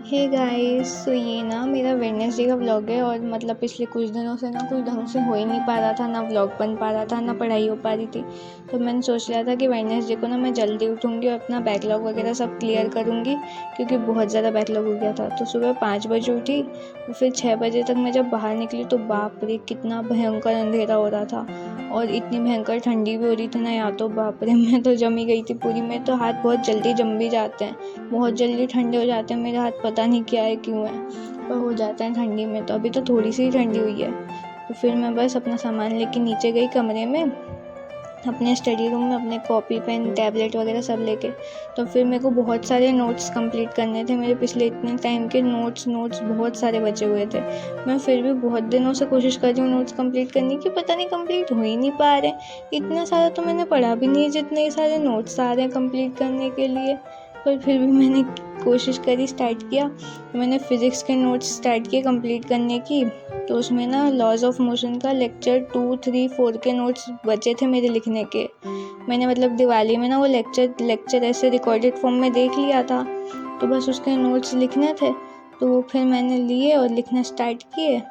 Hey guys, तो ये ना मेरा वेडनेसडे का व्लॉग है। और मतलब पिछले कुछ दिनों से ना कुछ ढंग से हो ही नहीं पा रहा था, ना व्लॉग बन पा रहा था, ना पढ़ाई हो पा रही थी। तो मैंने सोच लिया था कि वेडनेसडे को ना मैं जल्दी उठूँगी और अपना बैकलॉग वगैरह सब क्लियर करूँगी, क्योंकि बहुत ज़्यादा बैकलॉग हो गया था। तो सुबह 5 बजे उठी और फिर 6 बजे तक मैं जब बाहर निकली तो बाप रे कितना भयंकर अंधेरा हो रहा था और इतनी भयंकर ठंडी भी हो रही थी ना। यहाँ तो बाप रे मैं तो जमी गई थी पूरी। में तो हाथ बहुत जल्दी जम भी जाते हैं, बहुत जल्दी ठंडे हो जाते हैं मेरे हाथ, पता नहीं क्या है क्यों है, पर हो जाता है ठंडी में। तो अभी तो थोड़ी सी ठंडी हुई है। तो फिर मैं बस अपना सामान लेके नीचे गई कमरे में, अपने स्टडी रूम में, अपने कॉपी पेन टैबलेट वगैरह सब लेके। तो फिर मेरे को बहुत सारे नोट्स कंप्लीट करने थे। मेरे पिछले इतने टाइम के नोट्स बहुत सारे बचे हुए थे। मैं फिर भी बहुत दिनों से कोशिश कर रही हूँ नोट्स कंप्लीट करने की, पता नहीं कंप्लीट हो ही नहीं पा रहे। इतना सारा तो मैंने पढ़ा भी नहीं है जितने ये सारे नोट्स आ रहे हैं कंप्लीट करने के लिए। पर फिर भी मैंने कोशिश करी, स्टार्ट किया। मैंने फ़िज़िक्स के नोट्स स्टार्ट किए कंप्लीट करने की। तो उसमें ना लॉज ऑफ मोशन का लेक्चर 2, 3, 4 के नोट्स बचे थे मेरे लिखने के। मैंने मतलब दिवाली में ना वो लेक्चर ऐसे रिकॉर्डेड फॉर्म में देख लिया था, तो बस उसके नोट्स लिखने थे। तो वो फिर मैंने लिए और लिखना स्टार्ट किए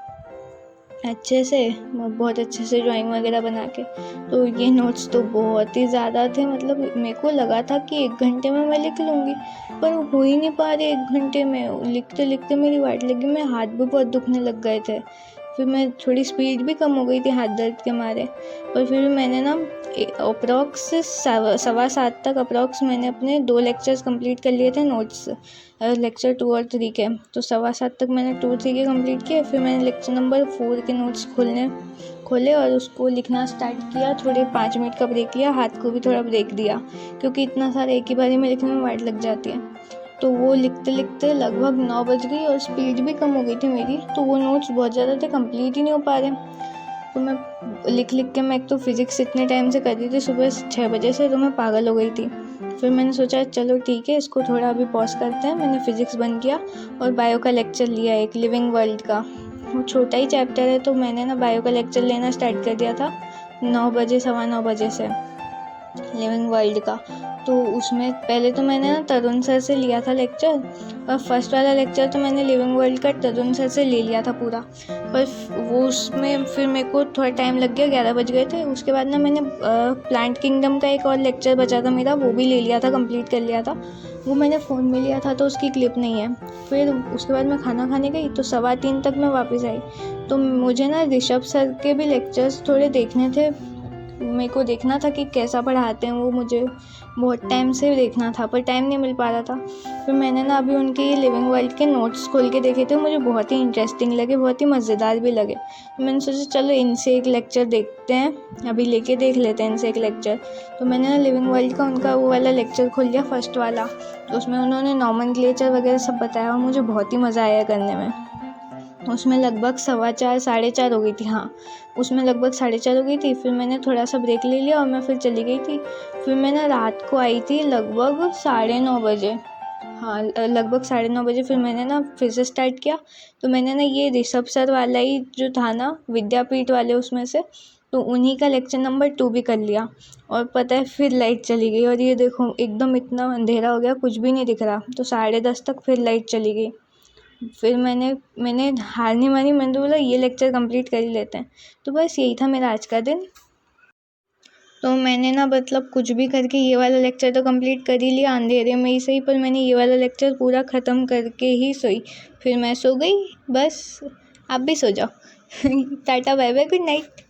अच्छे से, बहुत अच्छे से ड्राइंग वगैरह बना के। तो ये नोट्स तो बहुत ही ज़्यादा थे, मतलब मेरे को लगा था कि 1 घंटे में मैं लिख लूँगी, पर हो ही नहीं पा रहे 1 घंटे में। लिखते लिखते मेरी वाट लगी, मेरे हाथ भी बहुत दुखने लग गए थे। फिर मैं थोड़ी स्पीड भी कम हो गई थी हाथ दर्द के मारे। और फिर मैंने ना अप्रॉक्स 7:15 तक अप्रॉक्स मैंने अपने 2 लेक्चर्स कंप्लीट कर लिए थे नोट्स, लेक्चर 2 और 3 के। तो 7:15 तक मैंने 2, 3 के कंप्लीट किए। फिर मैंने लेक्चर नंबर 4 के नोट्स खोले और उसको लिखना स्टार्ट किया। थोड़े 5 मिनट का ब्रेक लिया, हाथ को भी थोड़ा ब्रेक दिया, क्योंकि इतना सारा एक ही बारी में लिखने में वाट लग जाती है। तो वो लिखते लिखते लगभग 9 बज गई और स्पीड भी कम हो गई थी मेरी। तो वो नोट्स बहुत ज़्यादा थे, कंप्लीट ही नहीं हो पा रहे। तो मैं लिख के, मैं एक तो फिज़िक्स इतने टाइम से कर रही थी सुबह 6 बजे से, तो मैं पागल हो गई थी। फिर मैंने सोचा चलो ठीक है, इसको थोड़ा अभी पॉज करते हैं। मैंने फ़िज़िक्स बंद किया और बायो का लेक्चर लिया, एक लिविंग वर्ल्ड का। वो छोटा ही चैप्टर है, तो मैंने ना बायो का लेक्चर लेना स्टार्ट कर दिया था 9 बजे, 9:15 बजे से, लिविंग वर्ल्ड का। तो उसमें पहले तो मैंने ना तरुण सर से लिया था लेक्चर, और फर्स्ट वाला लेक्चर तो मैंने लिविंग वर्ल्ड का तरुण सर से ले लिया था पूरा। पर वो उसमें फिर मेरे को थोड़ा टाइम लग गया, 11 बज गए थे। उसके बाद ना मैंने प्लांट किंगडम का एक और लेक्चर बचा था मेरा, वो भी ले लिया था, कंप्लीट कर लिया था। वो मैंने फ़ोन में लिया था तो उसकी क्लिप नहीं है। फिर उसके बाद मैं खाना खाने गई तो 3:15 तक मैं वापस आई। तो मुझे ना ऋषभ सर के भी लेक्चर्स थोड़े देखने थे, मेरे को देखना था कि कैसा पढ़ाते हैं वो, मुझे बहुत टाइम से देखना था, पर टाइम नहीं मिल पा रहा था। फिर मैंने ना अभी उनके लिविंग वर्ल्ड के नोट्स खोल के देखे थे, मुझे बहुत ही इंटरेस्टिंग लगे, बहुत ही मज़ेदार भी लगे। तो मैंने सोचा चलो इनसे एक लेक्चर देखते हैं, अभी लेके देख लेते हैं इनसे एक लेक्चर। तो मैंने ना लिविंग वर्ल्ड का उनका वो वाला लेक्चर खोल लिया, फर्स्ट वाला। तो उसमें उन्होंने नॉमेनक्लेचर वगैरह सब बताया और मुझे बहुत ही मज़ा आया करने में। उसमें लगभग 4:15 4:30 हो गई थी। हाँ, उसमें लगभग 4:30 हो गई थी। फिर मैंने थोड़ा सा ब्रेक ले लिया और मैं फिर चली गई थी। फिर मैं ना रात को आई थी लगभग 9:30 बजे। हाँ, लगभग 9:30 बजे फिर मैंने ना फिर से स्टार्ट किया। तो मैंने ना ये ऋषभ सर वाला ही जो था ना, विद्यापीठ वाले, उसमें से तो उन्हीं का लेक्चर नंबर 2 भी कर लिया। और पता है फिर लाइट चली गई और ये देखो एकदम इतना अंधेरा हो गया, कुछ भी नहीं दिख रहा। तो 10:30 तक फिर लाइट चली गई। फिर मैंने हार नहीं मानी, मैंने तो बोला ये लेक्चर कंप्लीट कर ही लेते हैं। तो बस यही था मेरा आज का दिन। तो मैंने ना मतलब कुछ भी करके ये वाला लेक्चर तो कंप्लीट कर ही लिया, अंधेरे में ही सही, पर मैंने ये वाला लेक्चर पूरा ख़त्म करके ही सोई। फिर मैं सो गई, बस आप भी सो जाओ। Tata bye bye, good night.